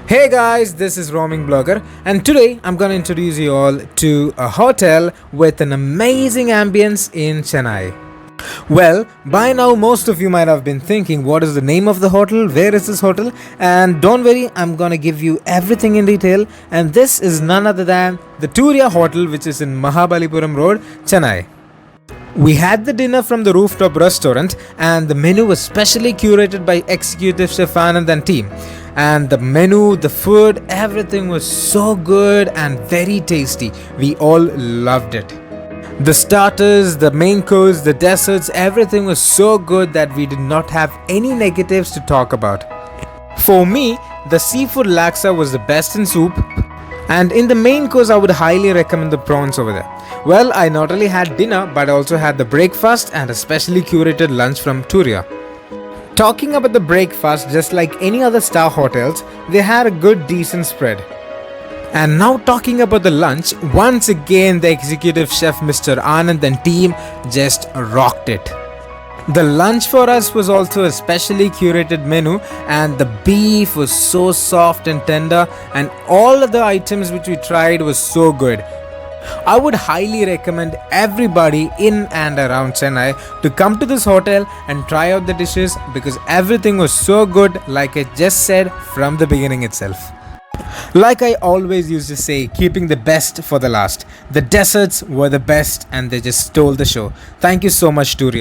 Hey guys, this is Roaming Blogger, and today I'm gonna introduce you all to a hotel with an amazing ambience in Chennai. Well, by now most of you might have been thinking what is the name of the hotel, where is this hotel, and don't worry, I'm gonna give you everything in detail, and this is none other than the Turyaa hotel, which is in Mahabalipuram Road, Chennai. We had the dinner from the rooftop restaurant, and the menu was specially curated by executive chef Anand and team. And the menu, the food, everything was so good and very tasty. We all loved it. The starters, the main course, the desserts, everything was so good that we did not have any negatives to talk about. For me, the seafood laksa was the best in soup. And in the main course, I would highly recommend the prawns over there. Well, I not only had dinner, but also had the breakfast and a specially curated lunch from Turyaa. Talking about the breakfast, just like any other star hotels, they had a good decent spread. And now talking about the lunch, once again the executive chef Mr. Anand and team just rocked it. The lunch for us was also a specially curated menu, and the beef was so soft and tender, and all of the items which we tried was so good. I would highly recommend everybody in and around Chennai to come to this hotel and try out the dishes because everything was so good, like I just said from the beginning itself. Like I always used to say, keeping the best for the last. The desserts were the best and they just stole the show. Thank you so much, Turyaa.